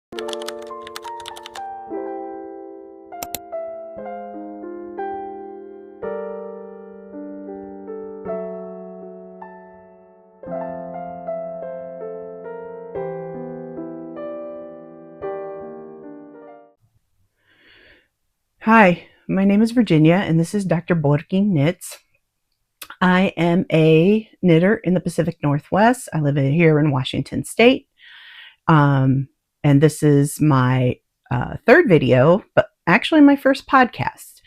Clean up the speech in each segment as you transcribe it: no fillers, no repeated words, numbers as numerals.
Hi, my name is Virginia, and this is Dr. Borkeen Knits. I am a knitter in the Pacific Northwest. I live here in Washington State, and this is my third video, but actually my first podcast.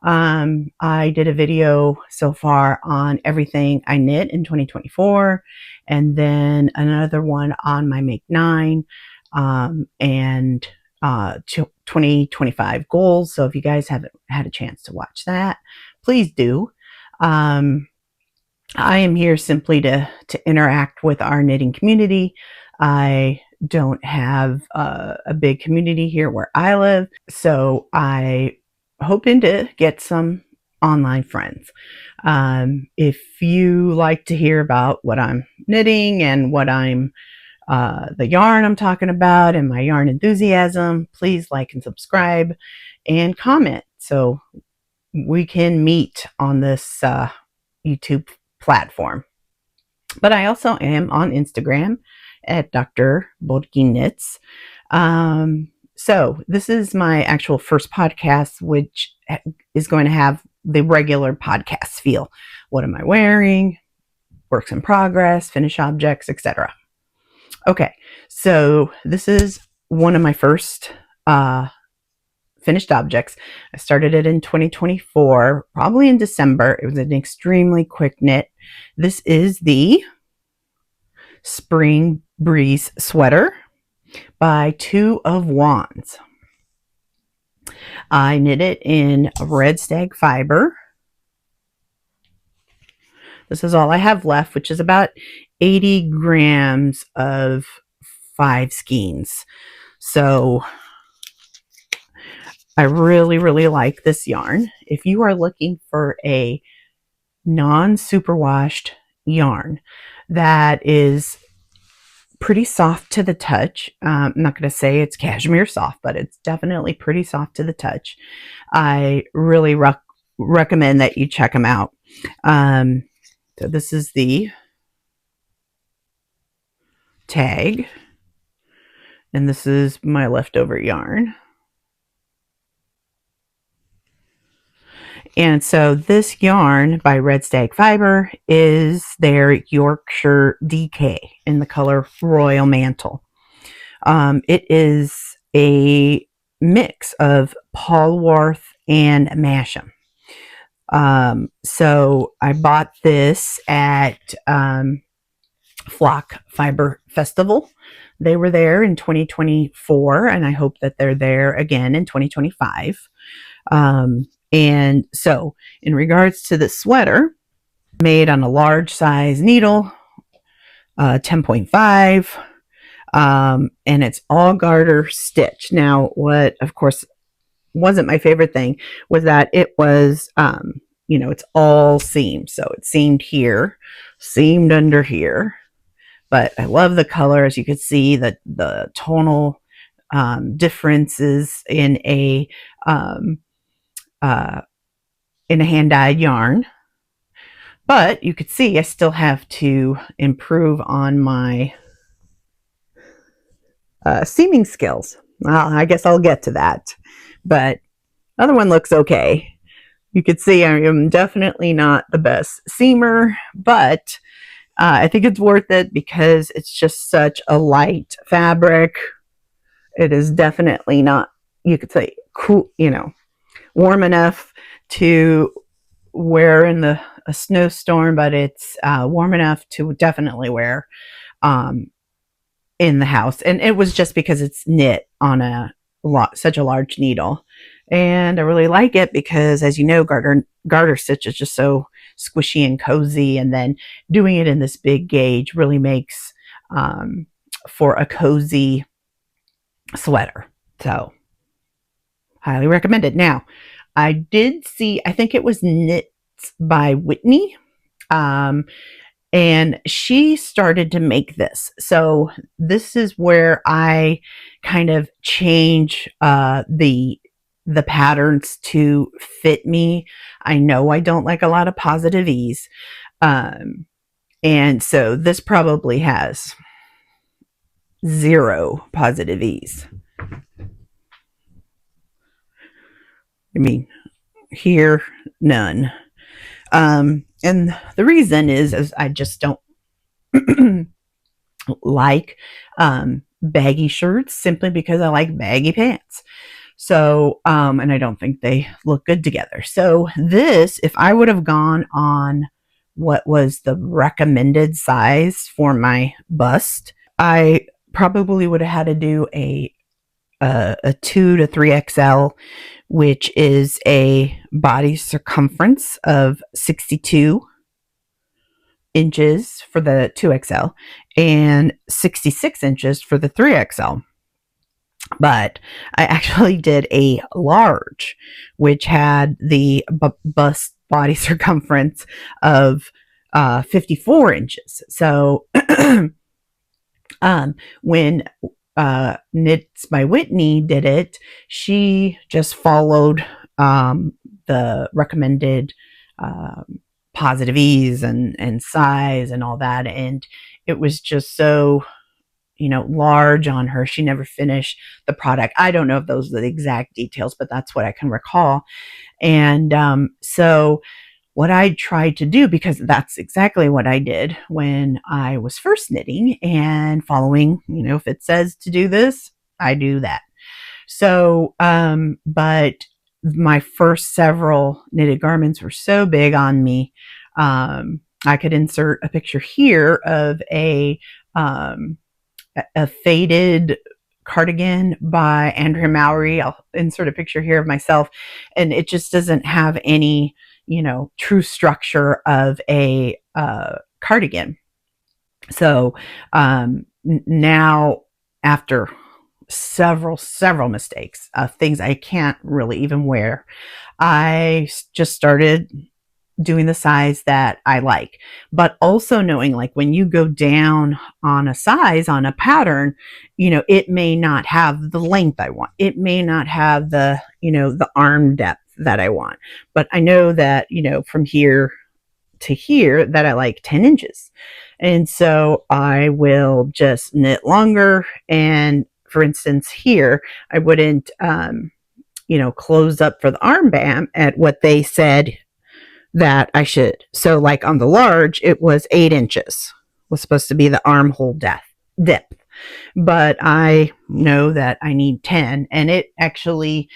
I did a video so far on everything I knit in 2024, and then another one on my Make 9, and 2025 goals. So if you guys haven't had a chance to watch that, please do. I am here simply to interact with our knitting community. I don't have a big community here where I live, so I hoping to get some online friends. If you like to hear about what I'm knitting and what I'm the yarn I'm talking about and my yarn enthusiasm, please like and subscribe and comment so we can meet on this YouTube platform. But I also am on Instagram at Dr. Borkeen Knits. So this is my actual first podcast, which is going to have the regular podcast feel. What am I wearing? Works in progress, finished objects, etc. Okay, so this is one of my first finished objects. I started it in 2024, probably in December. It was an extremely quick knit. This is the Spring Breeze sweater by Two of Wands. I knit it in Redstag Fibre. This is all I have left, which is about 80 grams of 5 skeins. So I really, really like this yarn. If you are looking for a non-superwashed yarn that is pretty soft to the touch, I'm not going to say it's cashmere soft, but it's definitely pretty soft to the touch, I really recommend that you check them out. So this is the tag, and this is my leftover yarn. And so this yarn by Redstag Fibre is their Yorkshire DK in the color Royal Mantle. It is a mix of Polwarth and Masham. So I bought this at Flock Fiber Festival. They were there in 2024, and I hope that they're there again in 2025. And so in regards to the sweater, made on a large size needle, 10.5, and it's all garter stitch. Now, what of course wasn't my favorite thing was that it was, it's all seamed. So it seamed here, seamed under here, but I love the color. As you can see, the tonal differences in a hand-dyed yarn. But you could see I still have to improve on my seaming skills. Well, I guess I'll get to that. But other one looks okay. You could see I am definitely not the best seamer, but I think it's worth it because it's just such a light fabric. It is definitely not, you could say, cool, warm enough to wear in a snowstorm, but it's warm enough to definitely wear in the house. And it was just because it's knit on such a large needle. And I really like it because, as you know, garter stitch is just so squishy and cozy, and then doing it in this big gauge really makes for a cozy sweater. So highly recommended. Now, I did see, I think it was Knits by Whitney. and she started to make this. So this is where I kind of change the patterns to fit me. I know I don't like a lot of positive ease. And so this probably has 0 positive ease. I mean, here, none. And the reason is I just don't like baggy shirts, simply because I like baggy pants. So, and I don't think they look good together. So this, if I would have gone on what was the recommended size for my bust, I probably would have had to do a 2 to 3XL, which is a body circumference of 62 inches for the 2XL and 66 inches for the 3XL. But I actually did a large, which had the bust body circumference of 54 inches. So when Knits by Whitney did it, she just followed the recommended positive ease and size and all that, and it was just so large on her. She never finished the product. I don't know if those are the exact details, but that's what I can recall. And so what I tried to do, because that's exactly what I did when I was first knitting and following, if it says to do this, I do that. So, but my first several knitted garments were so big on me. I could insert a picture here of a faded cardigan by Andrea Mowry. I'll insert a picture here of myself, and it just doesn't have any, true structure of a cardigan. So now, after several mistakes of things I can't really even wear, I just started doing the size that I like, but also knowing, like, when you go down on a size on a pattern, it may not have the length I want. It may not have the, the arm depth that I want, but I know that, from here to here that I like 10 inches. And so I will just knit longer. And for instance, here, I wouldn't, close up for the armband at what they said that I should. So like on the large, it was 8 inches was supposed to be the armhole depth. But I know that I need 10, and it actually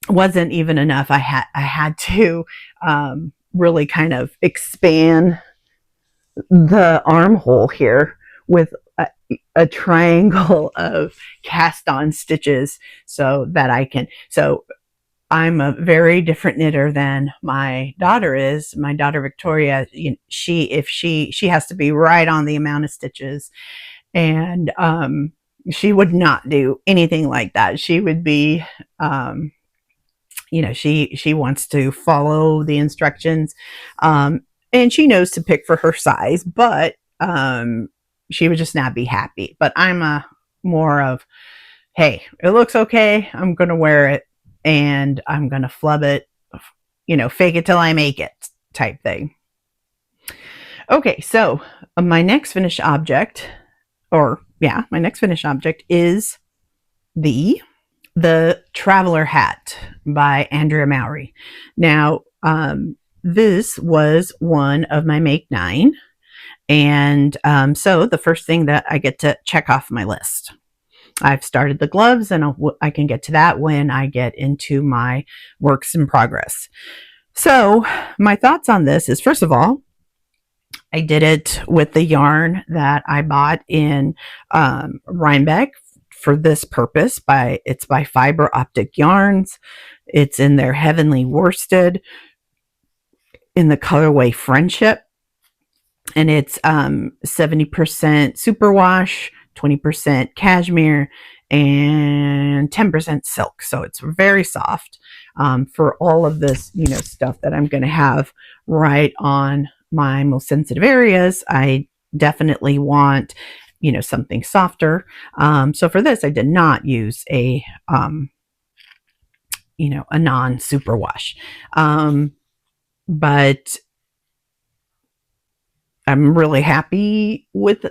wasn't even enough. I had to really kind of expand the armhole here with a triangle of cast on stitches so that I can. So I'm a very different knitter than my daughter is. My daughter Victoria, she has to be right on the amount of stitches, and she would not do anything like that. She would be, she wants to follow the instructions, and she knows to pick for her size, but she would just not be happy. But I'm a more of, hey, it looks okay, I'm gonna wear it, and I'm going to flub it, fake it till I make it type thing. Okay, so my next finished object, is the Traveler Hat by Andrea Mowry. Now, this was one of my Make 9, and so the first thing that I get to check off my list. I've started the gloves, and I can get to that when I get into my works in progress. So my thoughts on this is, first of all, I did it with the yarn that I bought in Rhinebeck for this purpose. It's by Fiber Optic Yarns. It's in their Heavenly Worsted in the colorway Friendship, and it's 70% superwash, 20% cashmere, and 10% silk. So it's very soft for all of this, stuff that I'm going to have right on my most sensitive areas, I definitely want, something softer. So for this, I did not use a non superwash. But I'm really happy with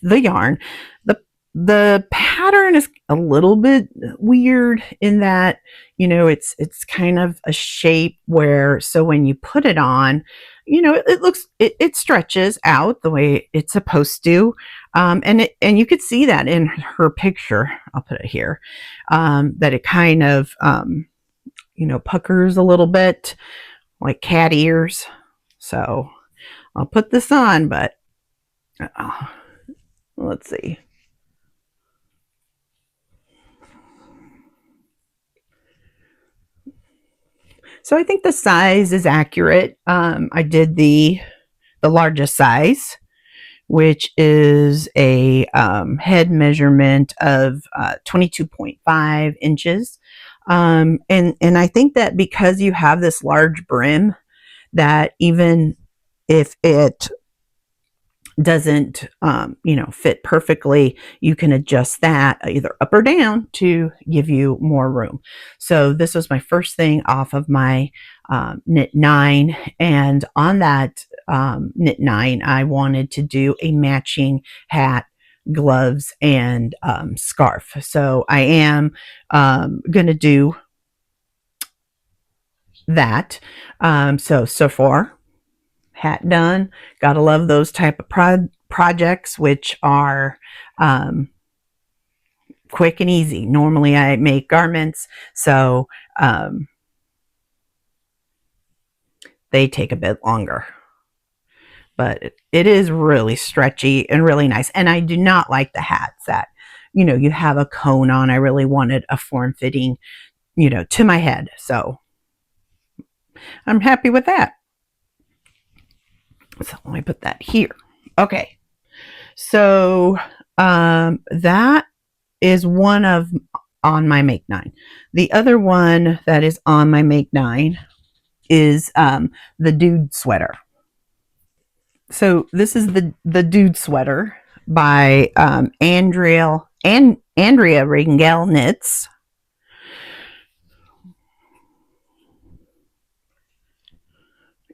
the yarn. The the pattern is a little bit weird in that, it's kind of a shape where, so when you put it on, it stretches out the way it's supposed to. And you could see that in her picture. I'll put it here. That it kind of puckers a little bit like cat ears. So I'll put this on, but let's see. So I think the size is accurate. I did the largest size, which is a head measurement of 22.5 inches. And I think that because you have this large brim, that even if it doesn't fit perfectly, you can adjust that either up or down to give you more room. So this was my first thing off of my knit 9, and on that knit 9 I wanted to do a matching hat, gloves, and scarf. So I am gonna do that. So far, hat done. Gotta love those type of projects, which are quick and easy. Normally I make garments, so they take a bit longer. But it is really stretchy and really nice. And I do not like the hats that, you have a cone on. I really wanted a form-fitting, to my head. So I'm happy with that. So let me put that here. Okay. So that is one of on my Make 9. The other one that is on my Make 9 is the Dude Sweater. So this is the Dude Sweater by Andrea Ringel Knits.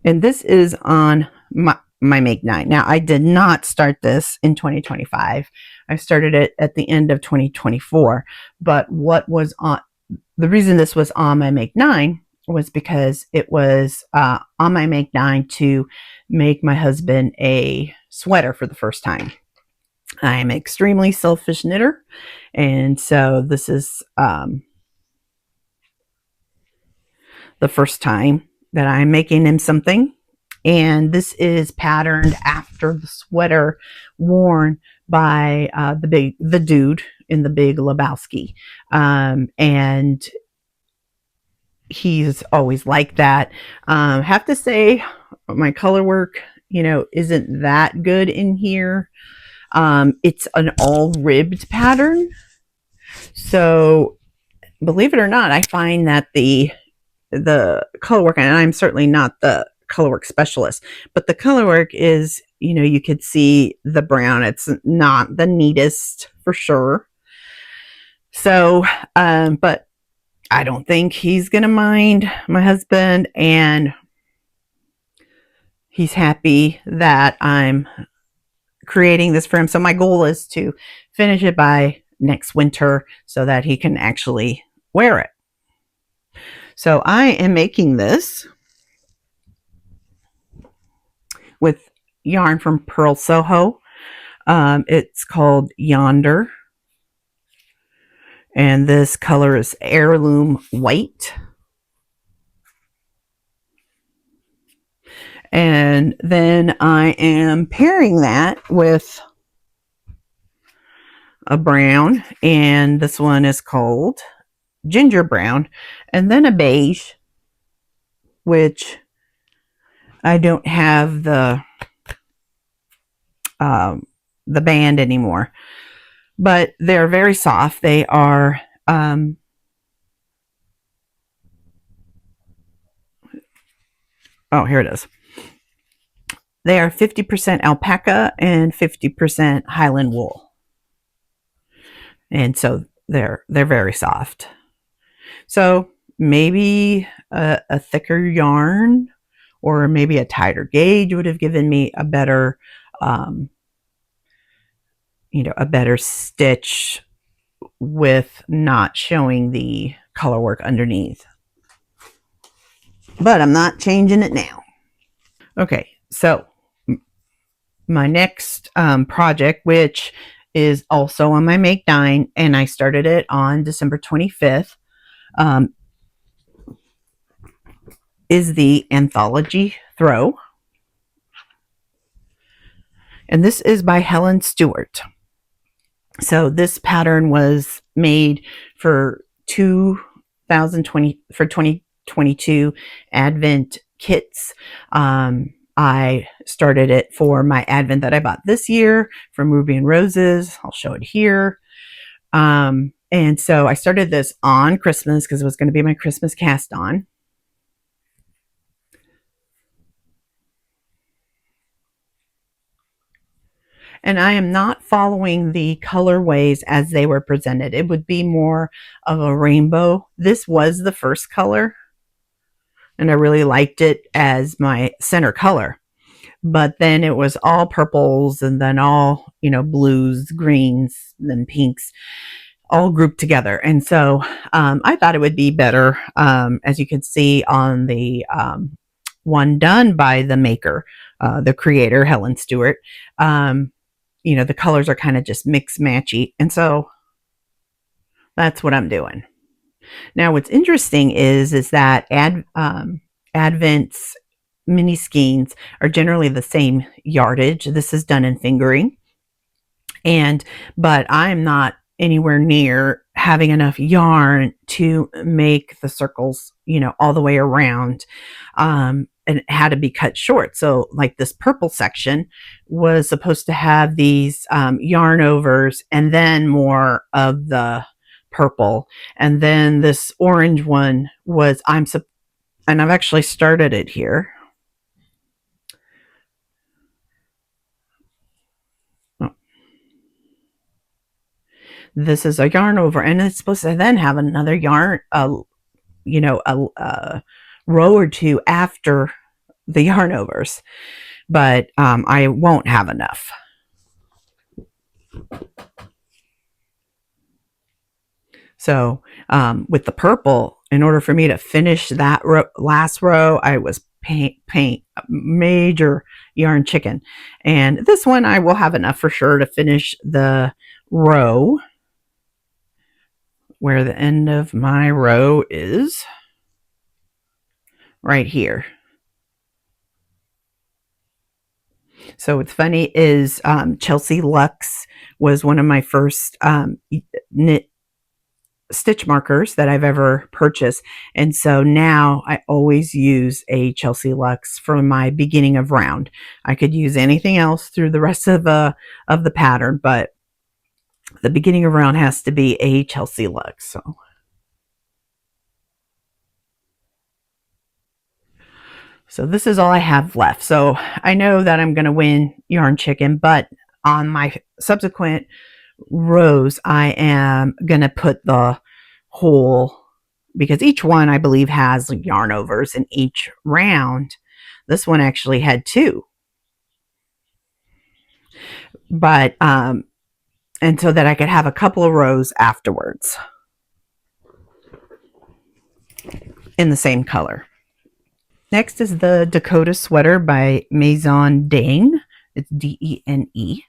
And this is on my Make 9. Now, I did not start this in 2025. I started it at the end of 2024. But what was on the reason this was on my Make 9 was because it was on my Make 9 to make my husband a sweater for the first time. I'm an extremely selfish knitter, and so this is the first time that I'm making him something. And this is patterned after the sweater worn by the dude in the Big Lebowski. And he's always like that. Have to say, my color work, isn't that good in here. It's an all ribbed pattern. So believe it or not, I find that the color work, and I'm certainly not the color work specialist, but the color work is, you could see the brown. It's not the neatest for sure. So, but I don't think he's going to mind, my husband, and he's happy that I'm creating this for him. So my goal is to finish it by next winter so that he can actually wear it. So I am making this with yarn from Pearl Soho. It's called Yonder. And this color is Heirloom White. And then I am pairing that with a brown. And this one is called Ginger Brown. And then a beige, which I don't have the band anymore, but they're very soft. They are oh, here it is. They are 50% alpaca and 50% Highland wool. And so they're very soft. So maybe a thicker yarn or maybe a tighter gauge would have given me a better, a better stitch with not showing the color work underneath. But I'm not changing it now. Okay, so my next project, which is also on my Make Dine, and I started it on December 25th, is the Anthology Throw. And this is by Helen Stewart. So this pattern was made for 2022 Advent kits. I started it for my Advent that I bought this year from Ruby and Roses. I'll show it here. And so I started this on Christmas because it was going to be my Christmas cast on. And I am not following the colorways as they were presented. It would be more of a rainbow. This was the first color, and I really liked it as my center color. But then it was all purples and then all, blues, greens, then pinks, all grouped together. And so I thought it would be better, as you can see on the one done by the maker, the creator, Helen Stewart. The colors are kind of just mix matchy. And so that's what I'm doing. Now, what's interesting is that Advent's mini skeins are generally the same yardage. This is done in fingering. But I'm not anywhere near having enough yarn to make the circles, all the way around. And it had to be cut short. So like this purple section was supposed to have these yarn overs and then more of the purple. And then this orange one was, and I've actually started it here. This is a yarn over, and it's supposed to then have another yarn, a row or two after the yarn overs, but I won't have enough. So with the purple, in order for me to finish that last row, I was paint major yarn chicken. And this one I will have enough for sure to finish the row where the end of my row is right here. So what's funny is Chelsea Lux was one of my first knit stitch markers that I've ever purchased. And so now I always use a Chelsea Lux for my beginning of round. I could use anything else through the rest of the pattern, but the beginning of round has to be a Chelsea Lux. So this is all I have left. So I know that I'm going to win Yarn Chicken, but on my subsequent rows, I am going to put the whole, because each one I believe has yarn overs in each round. This one actually had 2. But, and so that I could have a couple of rows afterwards in the same color. Next is the Dakota Sweater by Maison Dane. It's D-E-N-E.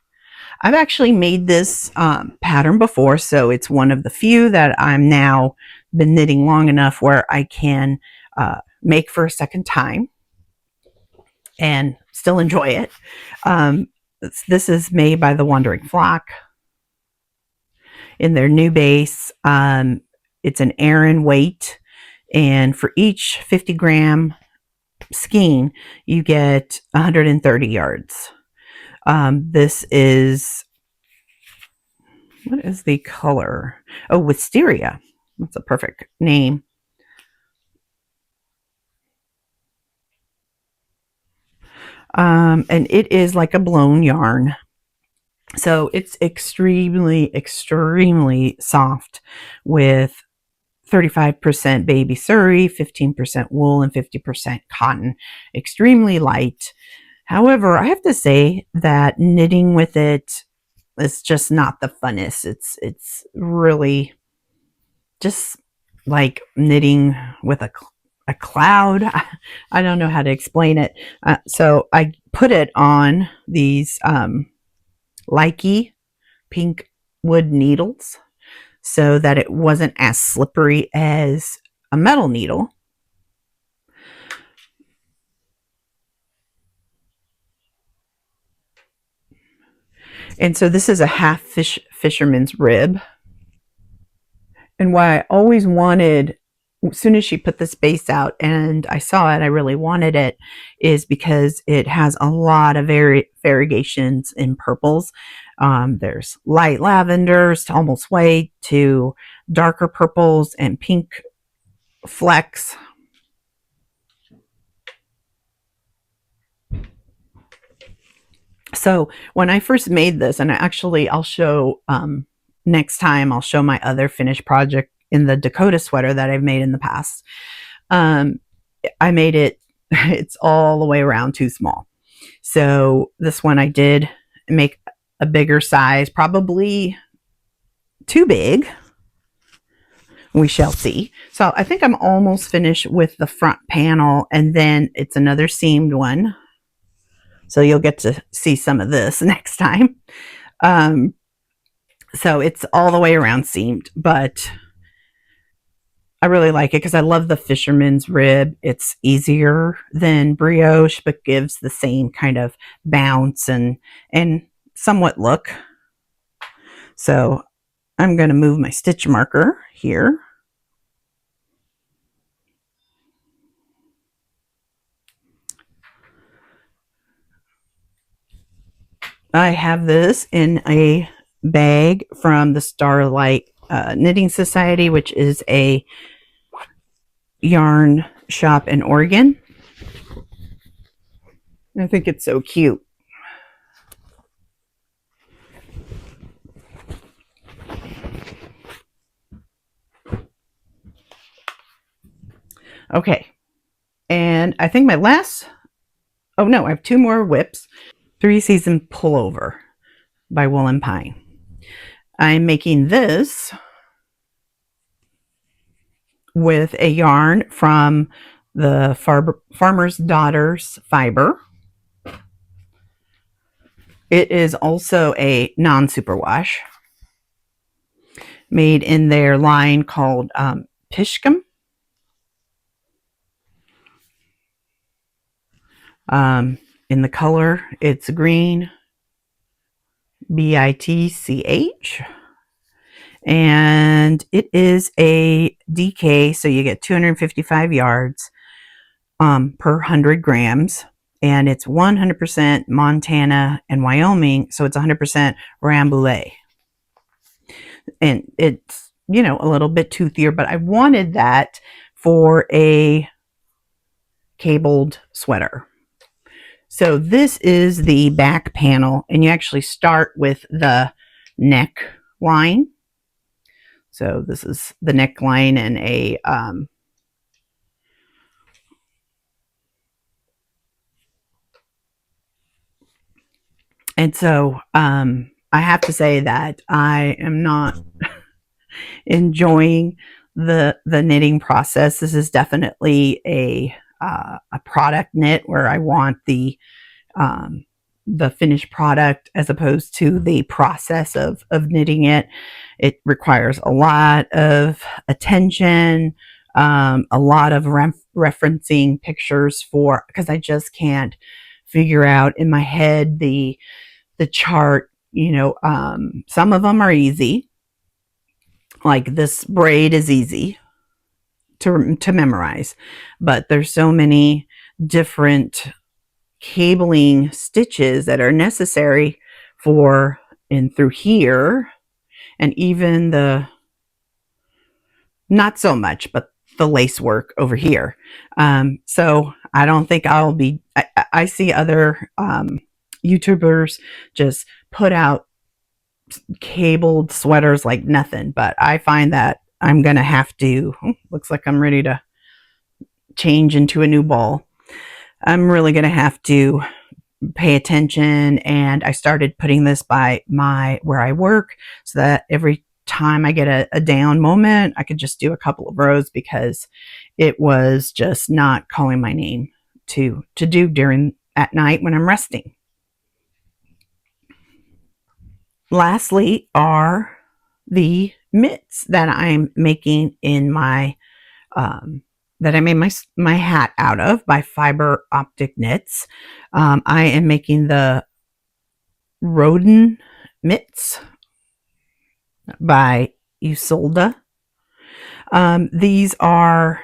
I've actually made this pattern before, so it's one of the few that I'm now been knitting long enough where I can make for a second time and still enjoy it. This is made by the Wandering Flock in their new base. It's an Aran weight, and for each 50-gram skein, you get 130 yards. This is, what is the color? Oh, Wisteria. That's a perfect name. And it is like a blown yarn. So it's extremely soft with 35% baby suri, 15% wool, and 50% cotton. Extremely light. However, I have to say that knitting with it is just not the funnest. It's really just like knitting with a cloud. I don't know how to explain it. So I put it on these Likey pink wood needles so that it wasn't as slippery as a metal needle. And so this is a half fisherman's rib. And why I always wanted, as soon as she put this base out and I saw it, I really wanted it, is because it has a lot of variegations in purples. There's light lavenders to almost white to darker purples and pink flecks. So when I first made this, and I'll show next time, I'll show my other finished project in the Dakota sweater that I've made in the past. I made it, it's all the way around too small. So this one I did make a bigger size, probably too big. We shall see. So I think I'm almost finished with the front panel, and then it's another seamed one. So you'll get to see some of this next time. So it's all the way around seamed, but I really like it because I love the fisherman's rib. It's easier than brioche, but gives the same kind of bounce and somewhat look. So I'm going to move my stitch marker here. I have this in a bag from the Starlight Knitting Society, which is a yarn shop in Oregon. I think it's so cute. Okay. And I think my last, oh no, I have two more whips. 3-season pullover by Wool and Pine. I'm making this with a yarn from the Farmer's Daughters Fibre. It is also a non-superwash made in their line called Pishcom. In the color, it's green, BITCH. And it is a DK, so you get 255 yards per 100 grams. And it's 100% Montana and Wyoming, so it's 100% Rambouillet. And it's, you know, a little bit toothier, but I wanted that for a cabled sweater. So this is the back panel, and you actually start with the neck line. So this is the neckline and a and so I have to say that I am not enjoying the knitting process. This is definitely a product knit where I want the finished product as opposed to the process of knitting it. It requires a lot of attention, a lot of referencing pictures for, because I just can't figure out in my head the chart. You know, some of them are easy. Like this braid is easy to memorize, but there's so many different cabling stitches that are necessary for and through here, and even the, not so much, but the lace work over here. So I don't think I'll be, I see other YouTubers just put out cabled sweaters like nothing, but I find that I'm going to have to, looks like I'm ready to change into a new ball. I'm really going to have to pay attention, and I started putting this by where I work so that every time I get a down moment, I could just do a couple of rows because it was just not calling my name to do during at night when I'm resting. Lastly are the mitts that I'm making in my that I made my hat out of by Fiber Optic Knits. I am making the rodent mitts by Isolda. These are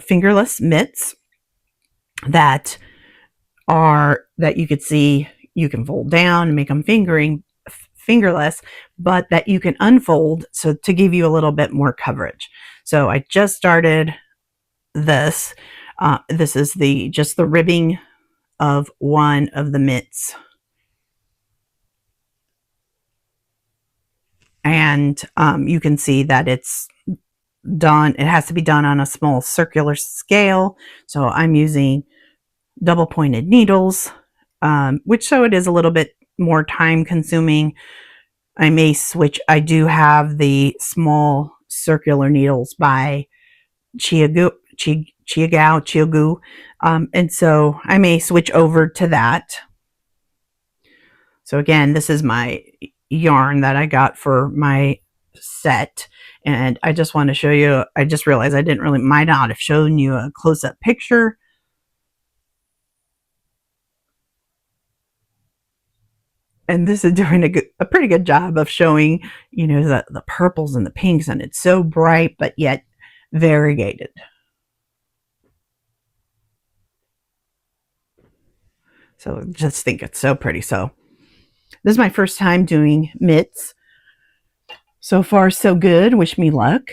fingerless mitts that you could see you can fold down and make them fingerless, but that you can unfold so to give you a little bit more coverage. So I just started this. This is just the ribbing of one of the mitts. And you can see that it's done. It has to be done on a small circular scale. So I'm using double pointed needles, which so it is a little bit more time consuming. I may switch. I do have the small circular needles by Chiagu, and so I may switch over to that. So again, this is my yarn that I got for my set, and I just want to show you. I just realized I might not have shown you a close-up picture. And this is doing a pretty good job of showing, the purples and the pinks, and it's so bright, but yet variegated. So just think it's so pretty. So this is my first time doing mitts. So far, so good. Wish me luck.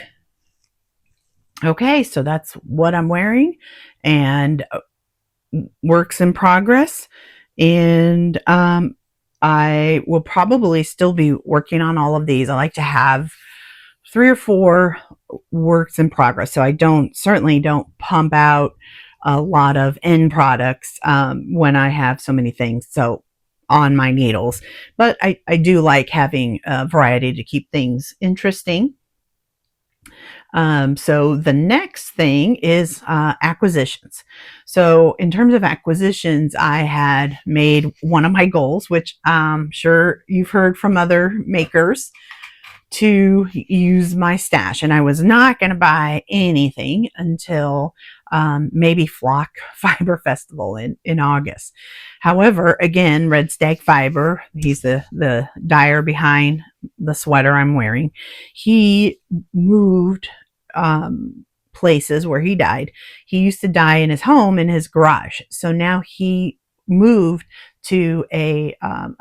Okay, so that's what I'm wearing, and works in progress. And I will probably still be working on all of these. I like to have 3 or 4 works in progress, so I certainly don't pump out a lot of end products when I have so many things on my needles. But I do like having a variety to keep things interesting. So the next thing is acquisitions. So in terms of acquisitions, I had made one of my goals, which I'm sure you've heard from other makers, to use my stash. And I was not going to buy anything until maybe Flock Fiber Festival in August. However, again, Redstag Fibre, he's the dyer behind the sweater I'm wearing, he moved places where he died. He used to dye in his home in his garage. So now he moved to a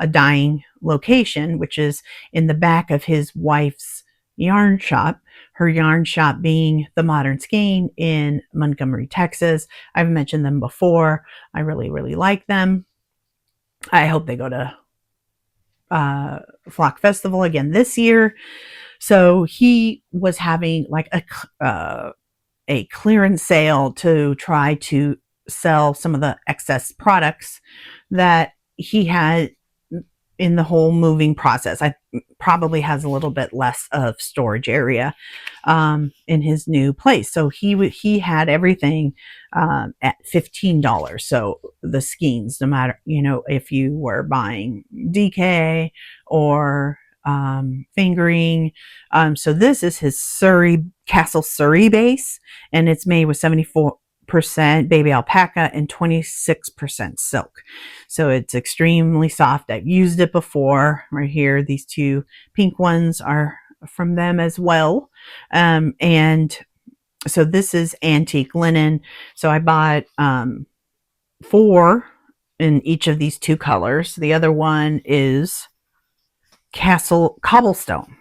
dyeing location, which is in the back of his wife's yarn shop. Her yarn shop being the Modern Skein in Montgomery, Texas. I've mentioned them before. I really, really like them. I hope they go to Flock Festival again this year. So he was having like a clearance sale to try to sell some of the excess products that he had in the whole moving process. I probably has a little bit less of storage area in his new place. So he had everything at $15. So the skeins, no matter, if you were buying DK or fingering. So this is his Castle Surrey base, and it's made with 74% baby alpaca and 26% silk. So it's extremely soft. I've used it before. Right here, these 2 pink ones are from them as well. And so this is antique linen. So I bought 4 in each of these 2 colors. The other one is Castle Cobblestone.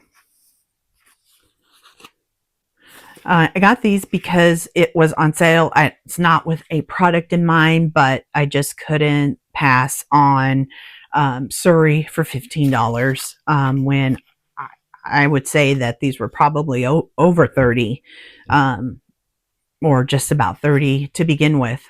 I got these because it was on sale. It's not with a product in mind, but I just couldn't pass on Surrey for $15 when I would say that these were probably over 30 um, or just about 30 to begin with.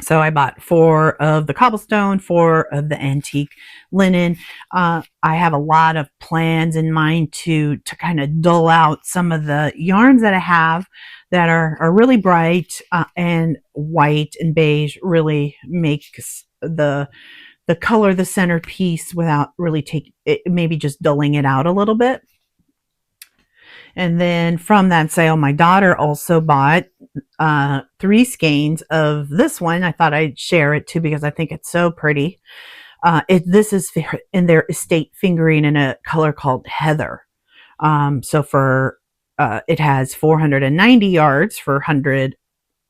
So I bought 4 of the cobblestone, 4 of the antique linen. I have a lot of plans in mind to kind of dull out some of the yarns that I have that are really bright, and white and beige really makes the color the centerpiece without really taking it, maybe just dulling it out a little bit. And then from that sale, my daughter also bought 3 skeins of this one. I thought I'd share it too because I think it's so pretty. This is in their estate fingering in a color called Heather. So for it has 490 yards for 100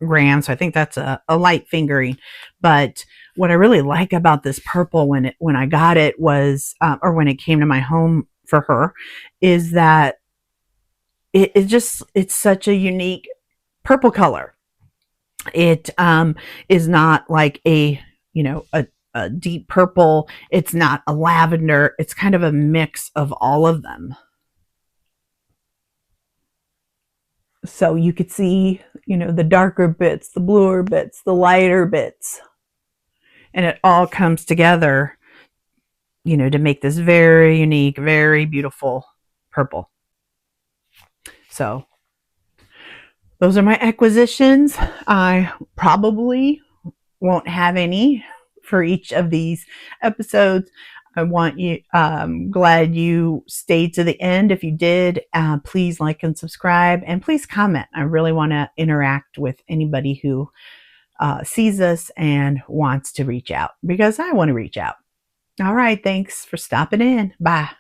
grams. So I think that's a light fingering. But what I really like about this purple when I got it was, or when it came to my home for her, is that it's such a unique purple color. It is not like a deep purple. It's not a lavender. It's kind of a mix of all of them. So you could see, the darker bits, the bluer bits, the lighter bits, and it all comes together, to make this very unique, very beautiful purple. So those are my acquisitions. I probably won't have any for each of these episodes. Glad you stayed to the end. If you did, please like and subscribe, and please comment. I really want to interact with anybody who sees us and wants to reach out, because I want to reach out. All right. Thanks for stopping in. Bye.